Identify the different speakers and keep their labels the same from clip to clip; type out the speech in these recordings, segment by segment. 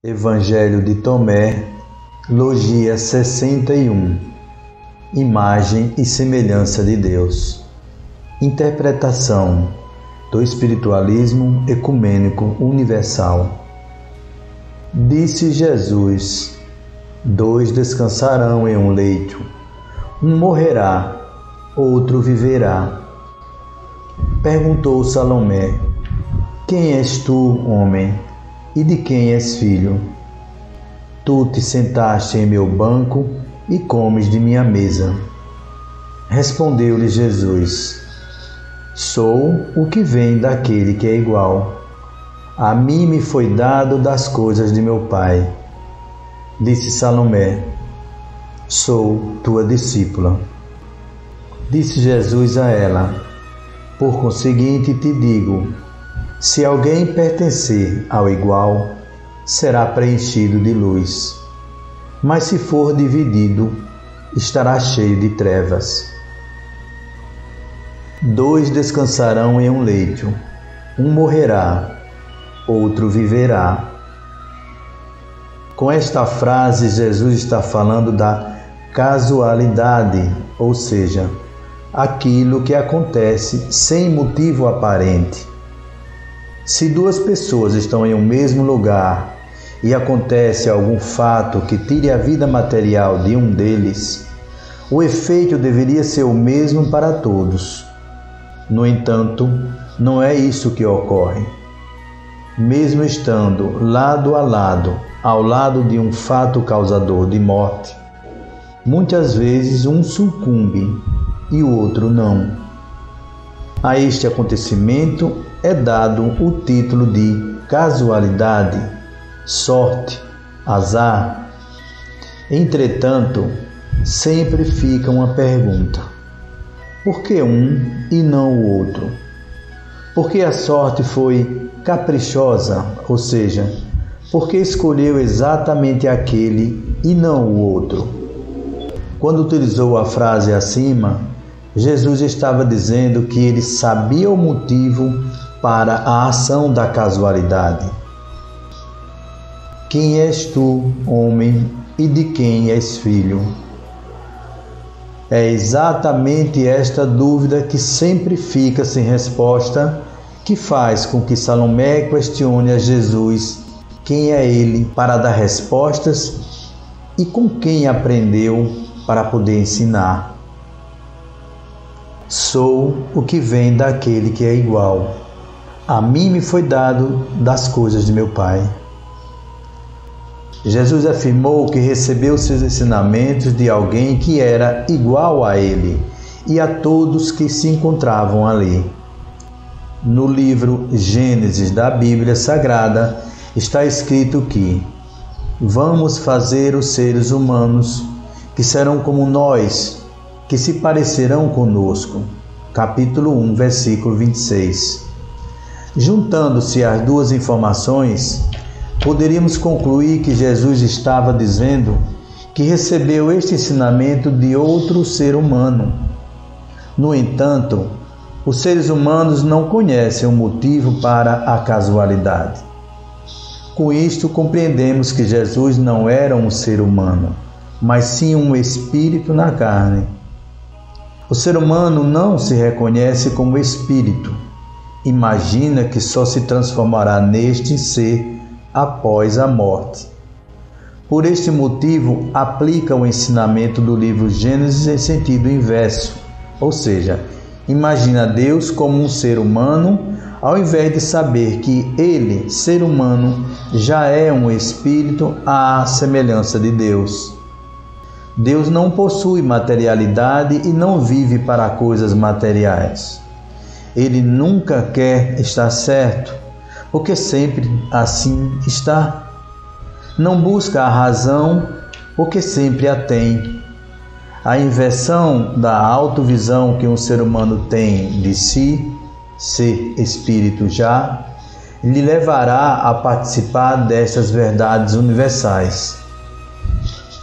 Speaker 1: Evangelho de Tomé, Logia 61. Imagem e semelhança de Deus. Interpretação do espiritualismo ecumênico universal. Disse Jesus: 2 descansarão em um leito, um morrerá, outro viverá. Perguntou Salomé: Quem és tu, homem? E de quem és filho? Tu te sentaste em meu banco e comes de minha mesa. Respondeu-lhe Jesus: Sou o que vem daquele que é igual. A mim me foi dado das coisas de meu Pai. Disse Salomé: Sou tua discípula. Disse Jesus a ela: Por conseguinte te digo, se alguém pertencer ao igual, será preenchido de luz. Mas se for dividido, estará cheio de trevas. 2 descansarão em um leito, um morrerá, outro viverá. Com esta frase, Jesus está falando da casualidade, ou seja, aquilo que acontece sem motivo aparente. Se 2 pessoas estão em um mesmo lugar e acontece algum fato que tire a vida material de um deles, o efeito deveria ser o mesmo para todos. No entanto, não é isso que ocorre. Mesmo estando lado a lado, ao lado de um fato causador de morte, muitas vezes um sucumbe e o outro não. A este acontecimento é dado o título de casualidade, sorte, azar. Entretanto, sempre fica uma pergunta: por que um e não o outro? Por que a sorte foi caprichosa, ou seja, por que escolheu exatamente aquele e não o outro? Quando utilizou a frase acima, Jesus estava dizendo que ele sabia o motivo para a ação da casualidade. Quem és tu, homem, e de quem és filho? É exatamente esta dúvida que sempre fica sem resposta, que faz com que Salomé questione a Jesus quem é ele para dar respostas e com quem aprendeu para poder ensinar. Sou o que vem daquele que é igual. A mim me foi dado das coisas de meu Pai. Jesus afirmou que recebeu seus ensinamentos de alguém que era igual a ele e a todos que se encontravam ali. No livro Gênesis da Bíblia Sagrada está escrito que vamos fazer os seres humanos que serão como nós, que se parecerão conosco. Capítulo 1, versículo 26. Juntando-se as 2 informações, poderíamos concluir que Jesus estava dizendo que recebeu este ensinamento de outro ser humano. No entanto, os seres humanos não conhecem o motivo para a casualidade. Com isto, compreendemos que Jesus não era um ser humano, mas sim um espírito na carne. O ser humano não se reconhece como espírito. Imagina que só se transformará neste ser após a morte. Por este motivo, aplica o ensinamento do livro Gênesis em sentido inverso, ou seja, imagina Deus como um ser humano, ao invés de saber que ele, ser humano, já é um espírito à semelhança de Deus. Deus não possui materialidade e não vive para coisas materiais. Ele nunca quer estar certo, porque sempre assim está. Não busca a razão, porque sempre a tem. A inversão da autovisão que um ser humano tem de si, ser espírito já, lhe levará a participar destas verdades universais.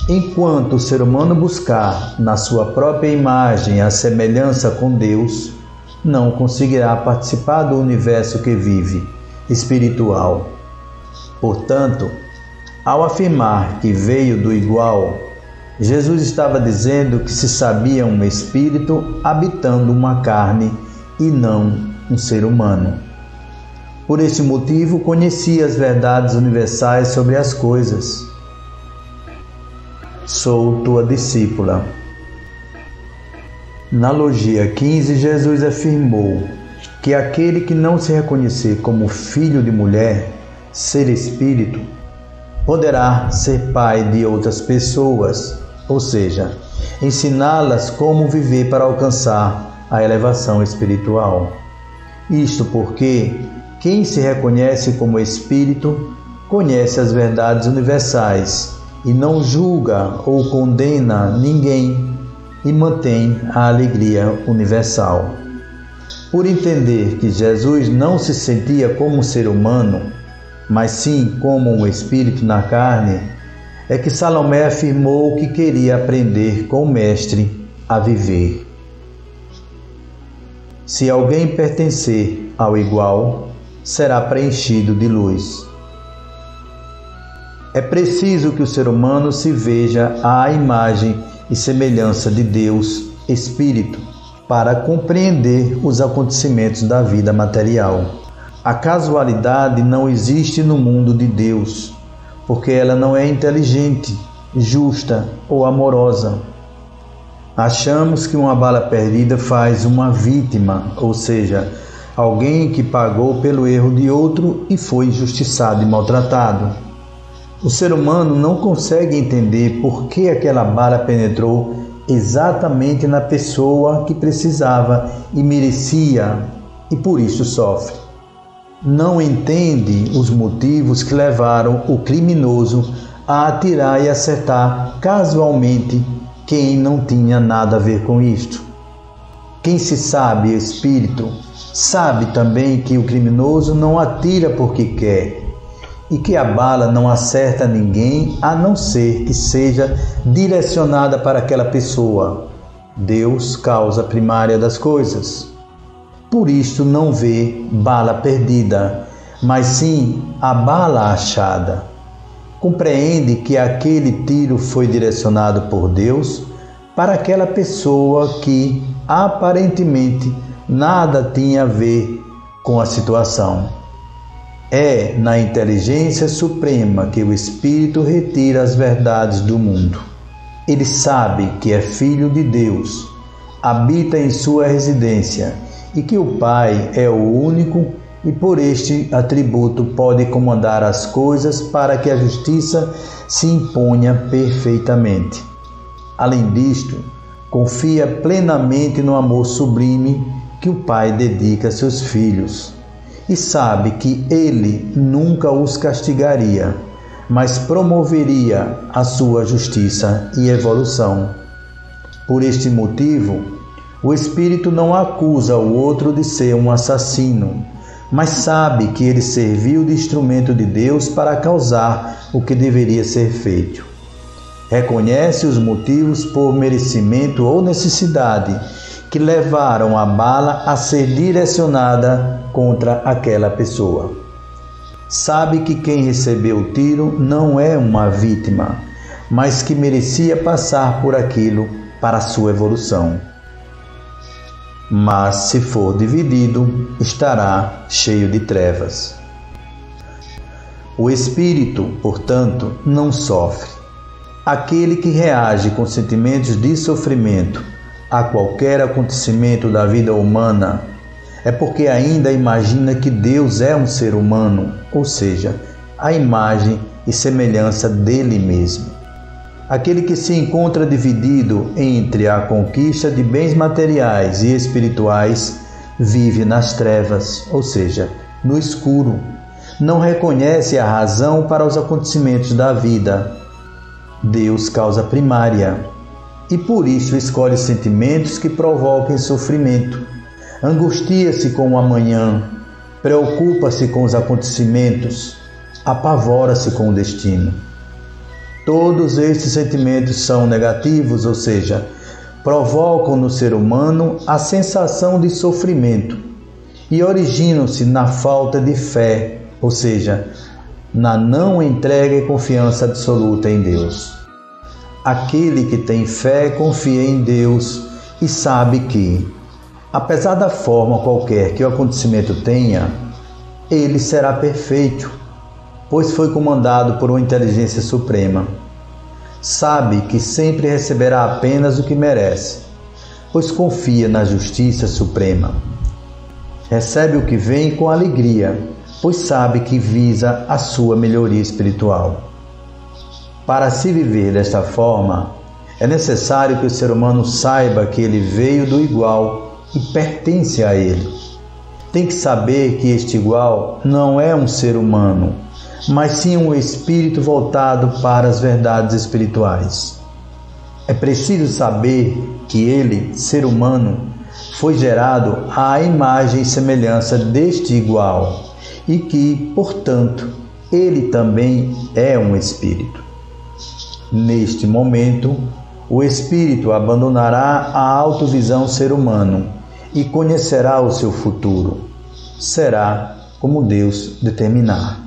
Speaker 1: Enquanto o ser humano buscar na sua própria imagem a semelhança com Deus, não conseguirá participar do universo que vive, espiritual. Portanto, Ao afirmar que veio do igual, Jesus estava dizendo que se sabia um espírito habitando uma carne e não um ser humano. Por esse motivo, conhecia as verdades universais sobre as coisas. Sou tua discípula. Na logia 15, Jesus afirmou que aquele que não se reconhecer como filho de mulher, ser espírito, poderá ser pai de outras pessoas, ou seja, ensiná-las como viver para alcançar a elevação espiritual. Isto porque quem se reconhece como espírito conhece as verdades universais e não julga ou condena ninguém e mantém a alegria universal. Por entender que Jesus não se sentia como um ser humano, mas sim como um espírito na carne, é que Salomé afirmou que queria aprender com o Mestre a viver. Se alguém pertencer ao igual, será preenchido de luz. É preciso que o ser humano se veja à imagem e semelhança de Deus, Espírito, para compreender os acontecimentos da vida material. A casualidade não existe no mundo de Deus, porque ela não é inteligente, justa ou amorosa. Achamos que uma bala perdida faz uma vítima, ou seja, alguém que pagou pelo erro de outro e foi injustiçado e maltratado. O ser humano não consegue entender por que aquela bala penetrou exatamente na pessoa que precisava e merecia, e por isso sofre. Não entende os motivos que levaram o criminoso a atirar e acertar casualmente quem não tinha nada a ver com isto. Quem se sabe espírito, sabe também que o criminoso não atira porque quer e que a bala não acerta ninguém a não ser que seja direcionada para aquela pessoa. Deus, causa primária das coisas. Por isto não vê bala perdida, mas sim a bala achada. Compreende que aquele tiro foi direcionado por Deus para aquela pessoa que aparentemente nada tinha a ver com a situação. É na inteligência suprema que o Espírito retira as verdades do mundo. Ele sabe que é filho de Deus, habita em sua residência e que o Pai é o único e por este atributo pode comandar as coisas para que a justiça se imponha perfeitamente. Além disto, confia plenamente no amor sublime que o Pai dedica a seus filhos e sabe que Ele nunca os castigaria, mas promoveria a sua justiça e evolução. Por este motivo, o Espírito não acusa o outro de ser um assassino, mas sabe que ele serviu de instrumento de Deus para causar o que deveria ser feito. Reconhece os motivos por merecimento ou necessidade que levaram a bala a ser direcionada contra aquela pessoa. Sabe que quem recebeu o tiro não é uma vítima, mas que merecia passar por aquilo para sua evolução. Mas se for dividido, estará cheio de trevas. O espírito, portanto, não sofre. Aquele que reage com sentimentos de sofrimento a qualquer acontecimento da vida humana é porque ainda imagina que Deus é um ser humano, ou seja, a imagem e semelhança dele mesmo. Aquele que se encontra dividido entre a conquista de bens materiais e espirituais vive nas trevas, ou seja, no escuro. Não reconhece a razão para os acontecimentos da vida. Deus, causa primária, e por isso escolhe sentimentos que provoquem sofrimento. Angustia-se com o amanhã, preocupa-se com os acontecimentos, apavora-se com o destino. Todos estes sentimentos são negativos, ou seja, provocam no ser humano a sensação de sofrimento e originam-se na falta de fé, ou seja, na não entrega e confiança absoluta em Deus. Aquele que tem fé confia em Deus e sabe que, apesar da forma qualquer que o acontecimento tenha, ele será perfeito, pois foi comandado por uma inteligência suprema. Sabe que sempre receberá apenas o que merece, pois confia na justiça suprema. Recebe o que vem com alegria, pois sabe que visa a sua melhoria espiritual. Para se viver desta forma, é necessário que o ser humano saiba que ele veio do igual e pertence a ele. Tem que saber que este igual não é um ser humano, mas sim um espírito voltado para as verdades espirituais. É preciso saber que ele, ser humano, foi gerado à imagem e semelhança deste igual e que, portanto, ele também é um espírito. Neste momento, o espírito abandonará a autovisão ser humano e conhecerá o seu futuro. Será como Deus determinar.